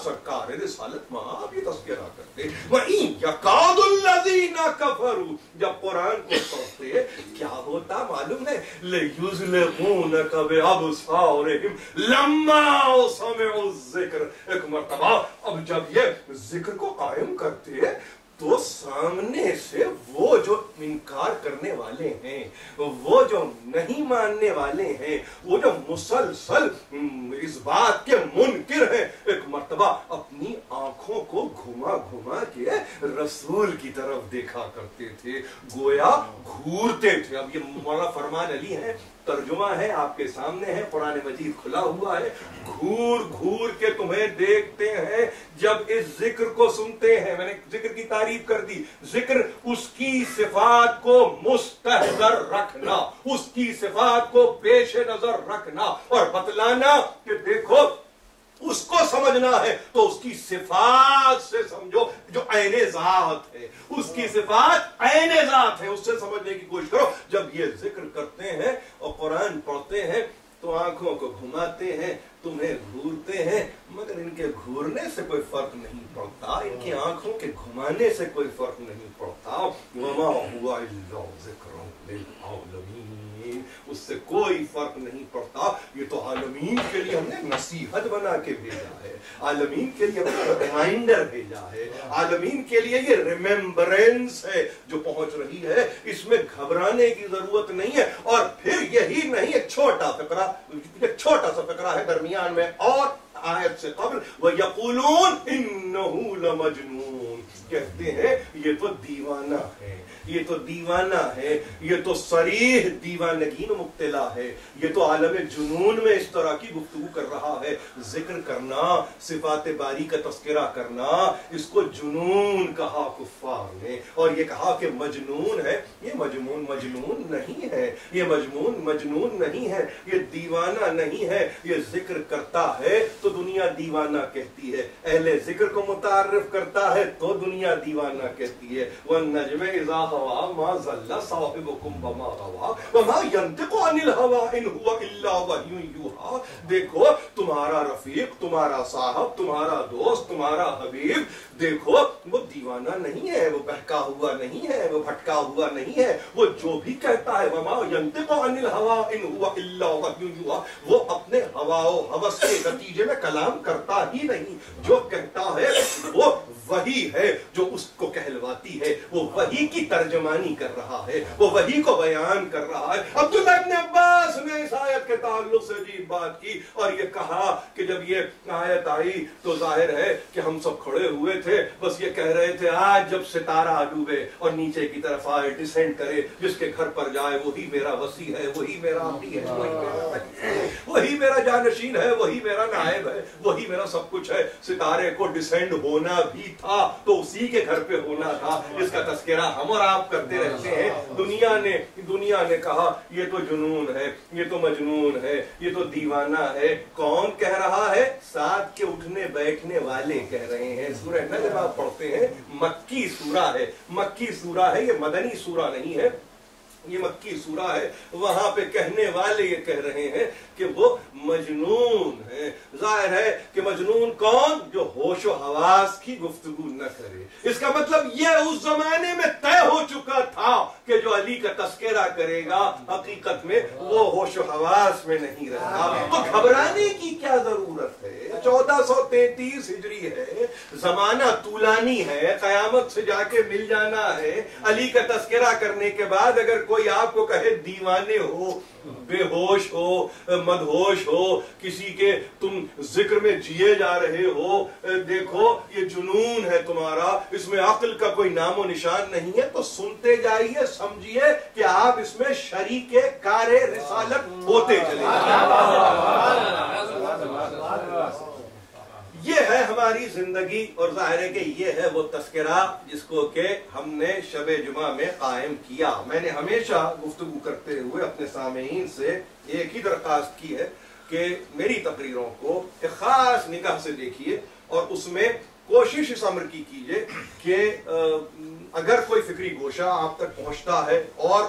سرکار رسالت ماں آپ یہ تذکرہ کرتے وَإِن يَكَادُ الَّذِينَ كَفَرُوا جب قرآن کو پڑھتے کیا ہوتا معلوم ہے لَيُزْلِقُونَكَ بِأَبْصَارِهِمْ لَمَّا سَمِعُوا الذِّكْرَ ایک مرتبہ اب جب یہ ذکر کو قائم کرتے تو سامنے سے وہ جو انکار کرنے والے ہیں وہ جو نہیں ماننے والے ہیں وہ جو مسلسل اس بات کے منکر ہیں ایک مرتبہ اپنی آنکھوں کو گھما گھما کے رسول کی طرف دیکھا کرتے تھے گویا گھورتے تھے. اب یہ مولانا فرمان علی ہے ترجمہ ہے آپ کے سامنے ہے قرآن مجید کھلا ہوا ہے گھور گھور کے تمہیں دیکھتے ہیں جب اس ذکر کو سنتے ہیں. میں نے ذکر کی تعریف کر دی ذکر اس کی صفات کو مستحضر رکھنا اس کی صفات کو پیش نظر رکھنا اور بتلانا کہ دیکھو اس کو سمجھنا ہے تو اس کی صفات سے سمجھو جو عین ذات ہے اس کی صفات عین ذات ہے اس سے سمجھنے کی کوشش کرو. جب یہ ذکر کرتے ہیں اور قرآن پڑھتے ہیں تو آنکھوں کو گھماتے ہیں تمہیں گھورتے ہیں مگر ان کے گھورنے سے کوئی فرق نہیں پڑتا ان کی آنکھوں کے گھمانے سے کوئی فرق نہیں پڑتا. وما ہوا الا ذکر للعالمین اس سے کوئی فرق نہیں پڑتا. یہ تو عالمین کے لیے ہم نے نصیحت بنا کے بھیجا ہے عالمین کے لیے ہم نے ریمائنڈر بھیجا ہے عالمین کے لیے یہ ریممبرنس ہے جو پہنچ رہی ہے اس میں گھبرانے کی ضرورت نہیں ہے. اور پھر یہی نہیں ایک چھوٹا سا فقرہ ہے درمیان میں اور آیت سے قبل وَيَقُولُونَ إِنَّهُ لَمَجْنُونَ کہتے ہیں یہ تو دیوانہ ہے یہ تو دیوانہ ہے یہ تو صریح دیوانگی میں مبتلا ہے یہ تو عالم جنون میں اس طرح کی گفتگو کر رہا ہے. ذکر کرنا صفات باری کا تذکرہ کرنا اس کو جنون کہا کفار نے اور یہ کہا کہ مجنون ہے. یہ مجنون نہیں ہے یہ مجنون نہیں ہے یہ دیوانہ نہیں ہے یہ ذکر کرتا ہے تو دنیا دیوانہ کہتی ہے اہل ذکر کو متعارف کرتا ہے تو دنیا دیوانہ کہتی ہے. وَالنَّجْمِ إِذَا هَوَىٰ مَا ضَلَّ صَاحِبُكُمْ وَمَا غَوَىٰ وَمَا يَنطِقُ عَنِ الْهَوَىٰ إِنْ هُوَ إِلَّا وَحْيٌ يُوحَىٰ. دیکھو تمہارا رفیق تمہارا صاحب تمہارا دوست تمہارا حبیب دیکھو وہ دیوانہ نہیں ہے وہ بہکا ہوا نہیں ہے وہ بھٹکا ہوا نہیں ہے وہ جو بھی کہتا ہے وَمَا يَنطِقُ عَنِ الْهَوَىٰ إِنْ هُوَ إِلَّا وَحْيٌ يُوحَىٰ وہ اپنے ہوا و ہوس کے نتیجے میں کلام کرتا ہی نہیں جو کہتا ہے وہ وہی ہے جو اس کو کہلواتی ہے وہ وہی کی ترجمانی کر رہا ہے وہ وہی کو بیان کر رہا ہے. عبداللہ ابن عباس نے اس آیت کے تعلق سے عجیب بات کی اور یہ کہا کہ جب یہ آیت آئی تو ظاہر ہے کہ ہم سب کھڑے ہوئے تھے بس یہ کہہ رہے تھے آج جب ستارہ ڈوبے اور نیچے کی طرف آئے ڈسینڈ کرے جس کے گھر پر جائے وہی میرا وصی ہے وہی میرا عبدی ہے وہی میرا جانشین ہے وہی میرا نائب ہے وہی میرا سب کچھ ہے. ستارے کو ڈسینڈ ہونا بھی تھا تو اسی کے گھر پہ ہونا تھا جس کا تذکرہ ہم اور آپ کرتے رہتے ہیں. دنیا نے کہا یہ تو جنون ہے یہ تو مجنون ہے یہ تو دیوانہ ہے. کون کہہ رہا ہے ساتھ کے اٹھنے بیٹھنے والے کہہ رہے ہیں. سورہ نجم آپ پڑھتے ہیں مکی سورہ ہے یہ مدنی سورہ نہیں ہے یہ مکی سورہ ہے. وہاں پہ کہنے والے یہ کہہ رہے ہیں کہ وہ مجنون ہے. ظاہر ہے کہ مجنون کون جو ہوش و حواس کی گفتگو نہ کرے. اس کا مطلب یہ اس زمانے میں طے ہو چکا تھا کہ جو علی کا تذکرہ کرے گا حقیقت میں وہ ہوش و حواس میں نہیں رہا. تو گھبرانے کی کیا ضرورت ہے. 1433 ہجری ہے زمانہ طولانی ہے قیامت سے جا کے مل جانا ہے. علی کا تذکرہ کرنے کے بعد اگر کوئی آپ کو کہے دیوانے ہو بے ہوش ہو مدہوش ہو کسی کے تم ذکر میں جیے جا رہے ہو دیکھو یہ جنون ہے تمہارا اس میں عقل کا کوئی نام و نشان نہیں ہے تو سنتے جائیے سمجھیے کہ آپ اس میں شریک کار رسالت ہوتے چلے یہ ہے ہماری زندگی اور ظاہر ہے کہ یہ ہے وہ تذکرہ جس کو کہ ہم نے شب جمعہ میں قائم کیا. میں نے ہمیشہ گفتگو کرتے ہوئے اپنے سامعین سے ایک ہی درخواست کی ہے کہ میری تقریروں کو ایک خاص نگاہ سے دیکھیے اور اس میں کوشش اس امر کی کیجئے کہ اگر کوئی فکری گوشہ آپ تک پہنچتا ہے اور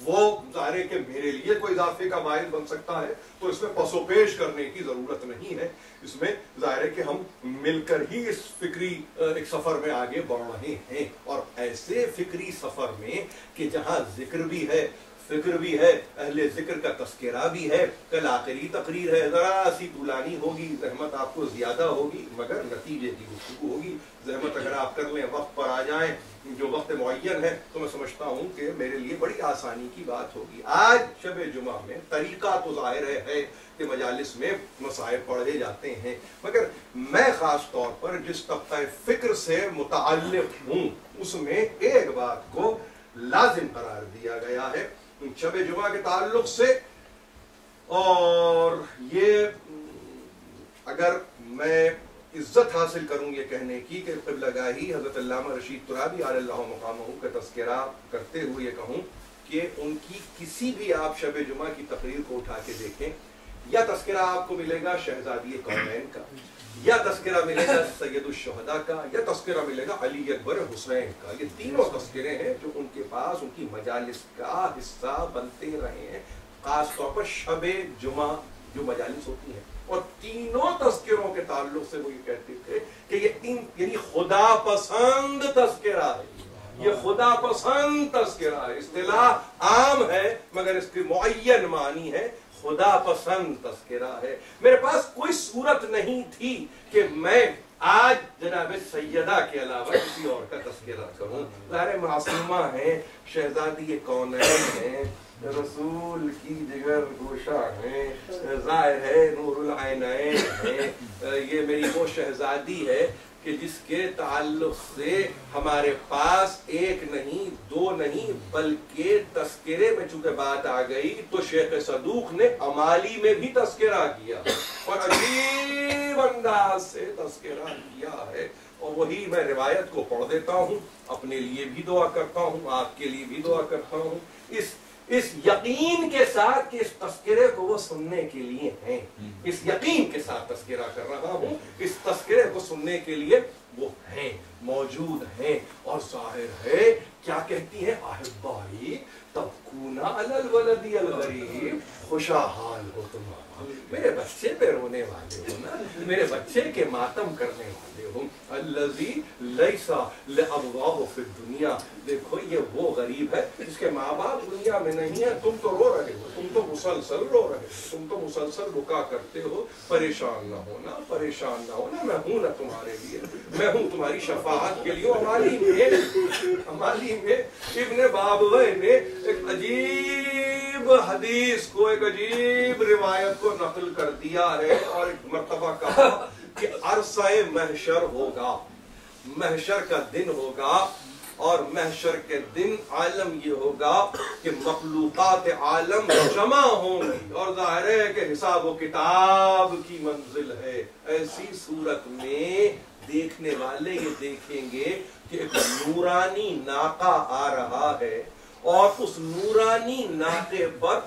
وہ ظاہر ہے کہ میرے لیے کوئی اضافے کا باعث بن سکتا ہے، تو اس میں پس و پیش کرنے کی ضرورت نہیں ہے. اس میں ظاہر ہے کہ ہم مل کر ہی اس فکری ایک سفر میں آگے بڑھ رہے ہیں، اور ایسے فکری سفر میں کہ جہاں ذکر بھی ہے، فکر بھی ہے، اہل ذکر کا تذکرہ بھی ہے. کل آخری تقریر ہے، ذرا سی طولانی ہوگی، زحمت آپ کو زیادہ ہوگی، مگر نتیجے کی گفتگو ہوگی. زحمت اگر آپ کر لیں، وقت پر آ جائیں، جو وقت معین ہے، تو میں سمجھتا ہوں کہ میرے لیے بڑی آسانی کی بات ہوگی. آج شب جمعہ میں طریقہ تو ظاہر ہے کہ مجالس میں مسائل پڑھے جاتے ہیں، مگر میں خاص طور پر جس طبقہ فکر سے متعلق ہوں اس میں ایک بات کو لازم قرار دیا گیا ہے شب جمعہ کے تعلق سے. اور یہ اگر میں عزت حاصل کروں یہ کہنے کی کہ قبلہ گاہی حضرت علامہ رشید ترابی علی اللہ مقامہ کا تذکرہ کرتے ہوئے یہ کہوں کہ ان کی کسی بھی آپ شب جمعہ کی تقریر کو اٹھا کے دیکھیں، یا تذکرہ آپ کو ملے گا شہزادی کونین کا، یا تذکرہ ملے گا سید الشہداء کا، یا تذکرہ ملے گا علی اکبر حسین کا. یہ تینوں تذکرے ہیں جو ان کے پاس ان کی مجالس کا حصہ بنتے رہے ہیں، خاص طور پر شب جمعہ جو مجالس ہوتی ہیں. اور تینوں تذکروں کے تعلق سے وہ یہ کہتے تھے کہ یہ یعنی خدا پسند تذکرہ ہے، یہ خدا پسند تذکرہ ہے. اصطلاح عام ہے مگر اس کی معین معنی ہے خدا پسند تذکرہ ہے. میرے پاس کوئی صورت نہیں تھی کہ میں آج جناب سیدہ کے علاوہ کسی اور کا تذکرہ کروں. ظاہر معصومہ ہیں، شہزادی کونین ہیں، رسول کی جگر گوشہ ہیں، ظاہر ہے نور العینین ہیں. یہ میری وہ شہزادی ہے کہ جس کے تعلق سے ہمارے پاس ایک نہیں دو نہیں بلکہ تذکرے میں چونکہ بات آ گئی تو شیخ صدوق نے امالی میں بھی تذکرہ کیا اور عجیب انداز سے تذکرہ کیا ہے. اور وہی میں روایت کو پڑھ دیتا ہوں، اپنے لیے بھی دعا کرتا ہوں، آپ کے لیے بھی دعا کرتا ہوں، اس یقین کے ساتھ کہ اس تذکرے کو وہ سننے کے لیے ہیں. اس یقین کے ساتھ تذکرہ کر رہا ہوں، اس تذکرے کو سننے کے لیے وہ ہیں، موجود ہیں. اور ظاہر ہے کیا کہتی ہیں احبائی تبکونا علی الولد الغریب، خوشحال ہو تمہارا، میرے بچے پہ رونے والے ہو نا، میرے بچے کے ماتم کرنے والے ہو. الذی لیس لابواہ فی الدنیا، دیکھو یہ وہ غریب ہے جس کے ماں باپ دنیا میں نہیں ہے. تم تو رو رہے ہو، تم تو مسلسل رو رہے ہو، تم تو مسلسل رکا کرتے ہو. پریشان نہ ہونا، پریشان نہ ہونا، میں ہوں نا تمہارے لیے، میں ہوں تمہاری شفاعت کے لیے. ہمالی میں ابن بابوے نے ایک عجیب حدیث کو، ایک عجیب روایت کو نقل کر دیا ہے اور ایک مرتبہ کہا کہ عرصہ محشر ہوگا، محشر کا دن ہوگا، اور محشر کے دن عالم یہ ہوگا کہ مخلوقات عالم جمع ہوں گی اور ظاہر ہے کہ حساب و کتاب کی منزل ہے. ایسی صورت میں دیکھنے والے یہ دیکھیں گے کہ ایک نورانی ناقہ آ رہا ہے اور اس نورانی ناقے پر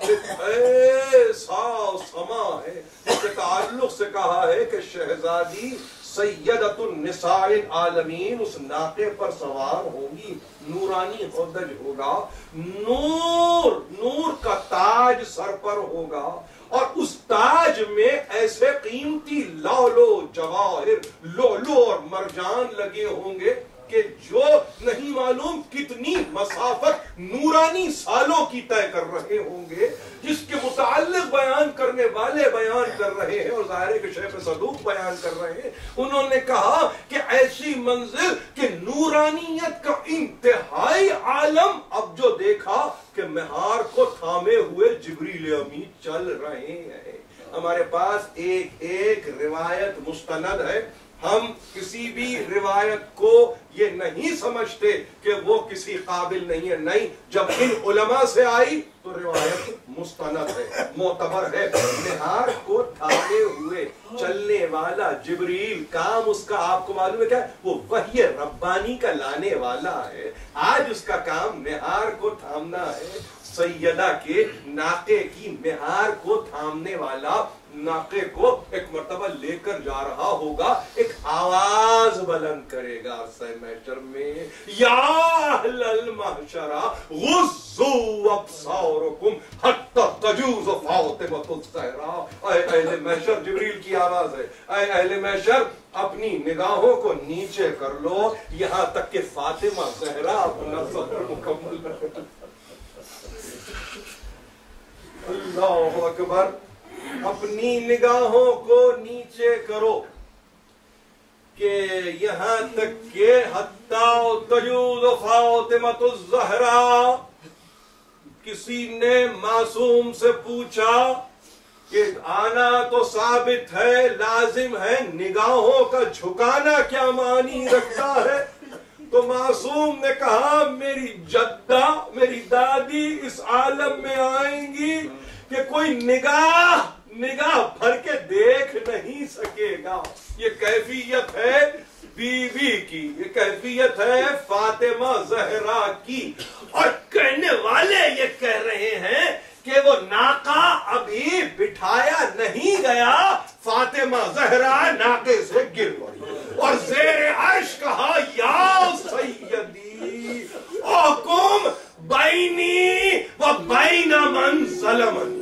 ایسا سما ہے جس کے تعلق سے کہا ہے کہ شہزادی سیدۃ النساء العالمین اس ناقے پر سوار ہوگی. نورانی ہودج ہوگا، نور کا تاج سر پر ہوگا، اور اس تاج میں ایسے قیمتی لولو جواہر، لولو اور مرجان لگے ہوں گے کہ جو نہیں معلوم کتنی مسافت نورانی سالوں کی طے کر رہے ہوں گے، جس کے متعلق بیان کرنے والے بیان کر رہے ہیں اور ظاہر ہے کہ شیخ صدوق بیان کر رہے ہیں. انہوں نے کہا کہ ایسی منزل کہ نورانیت کا انتہائی عالم اب جو دیکھا کہ مہار کو تھامے ہوئے جبریل امین چل رہے ہیں. ہمارے پاس ایک ایک روایت مستند ہے. ہم کسی بھی روایت کو یہ نہیں سمجھتے کہ وہ کسی قابل نہیں ہے، نہیں، جب ان علماء سے آئی تو روایت مستند ہے، معتبر ہے. نہار کو تھامے ہوئے چلنے والا جبریل، کام اس کا آپ کو معلوم ہے کیا ہے؟ وہ وحی ربانی کا لانے والا ہے. آج اس کا کام نہار کو تھامنا ہے. سیدہ کے ناقے کی مہار کو تھامنے والا ناقے کو ایک مرتبہ لے کر جا رہا ہوگا، ایک آواز آواز بلند کرے گا عرصہ محشر میں، یا اہل المحشرہ غضوا ابصارکم حتی تجوز فاطمۃ الزہراء، اے اہل محشر، جبریل کی آواز ہے، اے اہل محشر اپنی نگاہوں کو نیچے کر لو یہاں تک کہ فاطمہ زہرا اپنا سفر مکمل کر۔ اللہ اکبر، اپنی نگاہوں کو نیچے کرو کہ یہاں تک کہ حتی تجوز فاطمۃ الزہراء، کسی نے معصوم سے پوچھا کہ آنا تو ثابت ہے، لازم ہے، نگاہوں کا جھکانا کیا معنی رکھتا ہے؟ تو معصوم نے کہا میری جدہ، میری دادی اس عالم میں آئیں گی کہ کوئی نگاہ بھر کے دیکھ نہیں سکے گا۔ یہ کیفیت ہے بیوی کی، یہ کیفیت ہے فاطمہ زہرا کی، اور کہنے والے یہ کہہ رہے ہیں کہ وہ ناقہ ابھی بٹھایا نہیں گیا، فاطمہ زہرا ناقے سے گر پڑی اور زیر عرش کہا یا سیدی احکم بینی و بین من ظلمنی،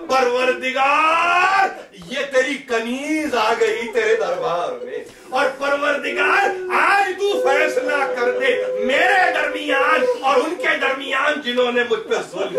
پروردگار یہ تیری کنیز آ گئی تیرے دربار میں، اور پروردگار آج تو فیصلہ کر دے میرے درمیان اور ان کے درمیان جنہوں نے مجھ پہ ظلم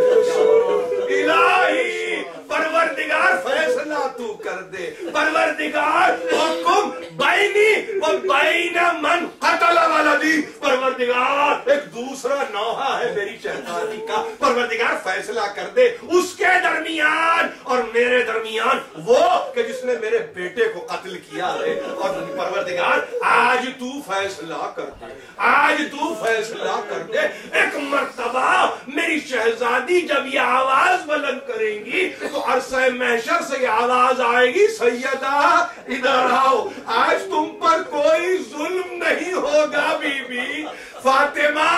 کیا۔ الہی پروردگار فیصلہ تو کر دے، پروردگار حکم بینی و بین من قتل ولدی، پروردگار ایک دوسرا نوحہ ہے میری شہزادی کا، پروردگار فیصلہ کر دے اس کے درمیان اور میرے درمیان، وہ کہ جس نے میرے بیٹے کو قتل کیا ہے، اور پروردگار آج تو فیصلہ کر دے، آج تو فیصلہ کر دے۔ ایک مرتبہ میری شہزادی جب یہ آواز بلند کریں گی تو عرصہ محشر سے یہ آواز آئے گی سیدہ ادھر آؤ، آج تم پر کوئی ظلم نہیں ہوگا بی بی فاطمہ،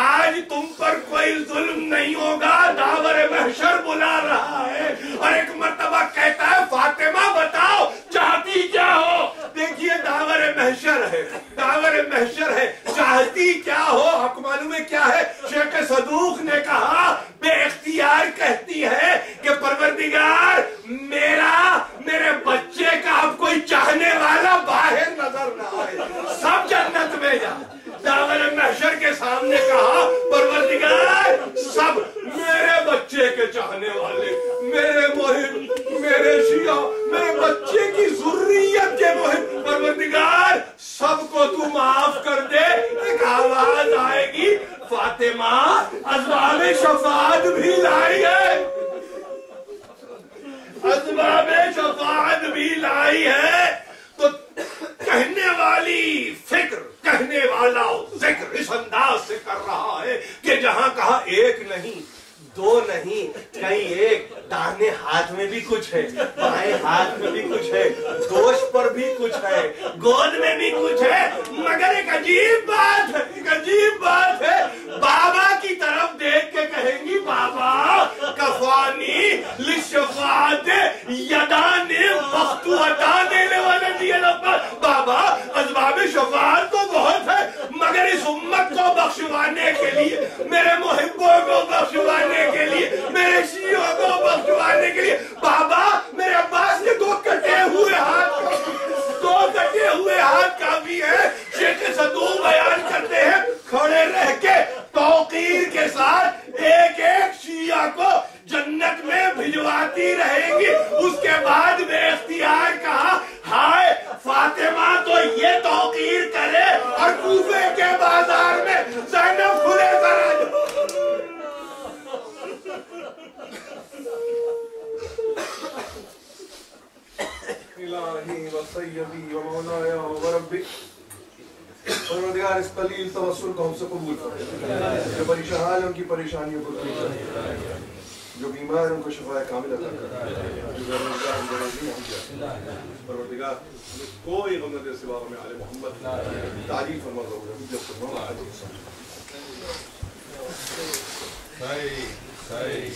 آج تم پر کوئی ظلم نہیں ہوگا، داور محشر بلا رہا ہے۔ اور ایک مرتبہ کہتا ہے فاطمہ بتاؤ چاہتی کیا ہو؟ دیکھیے داور محشر ہے، داور محشر ہے، چاہتی کیا ہو؟ حق معلوم ہے کیا ہے؟ شیخ صدوق نے کہا بے اختیار کہتی ہے کہ پروردگار میرے بچے کا اب کوئی چاہنے والا باہر نظر نہ آئے، سب جنت میں جا۔ داور محشر کے سامنے کہا پروردگار سب میرے بچے کے چاہنے والے، میرے محب، میرے شیعہ، میرے بچے کی ذریت کے محب، پروردگار سب کو تو معاف کر دے۔ ایک آواز آئے گی فاطمہ اسباب شفاعت بھی لائی ہے، اسباب شفاعت بھی لائی ہے۔ تو کہنے والی فکر، کہنے والا ذکر اس انداز سے کر رہا ہے کہ جہاں کہا ایک نہیں، دو نہیں، کہیں ایک، داہنے ہاتھ میں بھی کچھ ہے، بائیں ہاتھ میں بھی کچھ ہے، دوش پر بھی کچھ ہے، گود میں بھی کچھ ہے، مگر ایک عجیب بات ہے، ایک عجیب بات ہے، بابا کی طرف دیکھ کے کہیں گی بابا کفانی لشفاعت یدان مفتوحتان لولدی العباس، بابا اسباب شفاعت تو بہت ہے مگر اس امت کو بخشوانے کے لیے، میرے محبوں کو بخشوانے کے لیے، میرے شیعوں کو بخشوانے کے لیے، بابا میرے عباس کے دو کٹے ہوئے ہاتھ کافی ہے۔ شیخ صدوق بیان کرتے ہیں کھڑے رہ کے توقیر کے ساتھ ایک ایک شیعہ کو جنت میں بھجواتی رہیں گی، اس کے بعد بے اختیار کہا ہائے فاطمہ تو یہ توقیر کرے اور کوفے کے بازار میں زینب کھلے کرا جو۔ الہی و سیدی و مولایا و ربی، پروردگار اس قلیل توسل کو ہم سے قبول فرما، جو پریشان حال ان کی پریشانیوں کو دور کر، جو بیمار ان کو شفا کامل عطا کر، جو بے روزگار ان کو روزی عطا کر۔ پروردگار کوئی غم نہ دے سوا ہمیں آل محمد تعریف فرما دو صحیح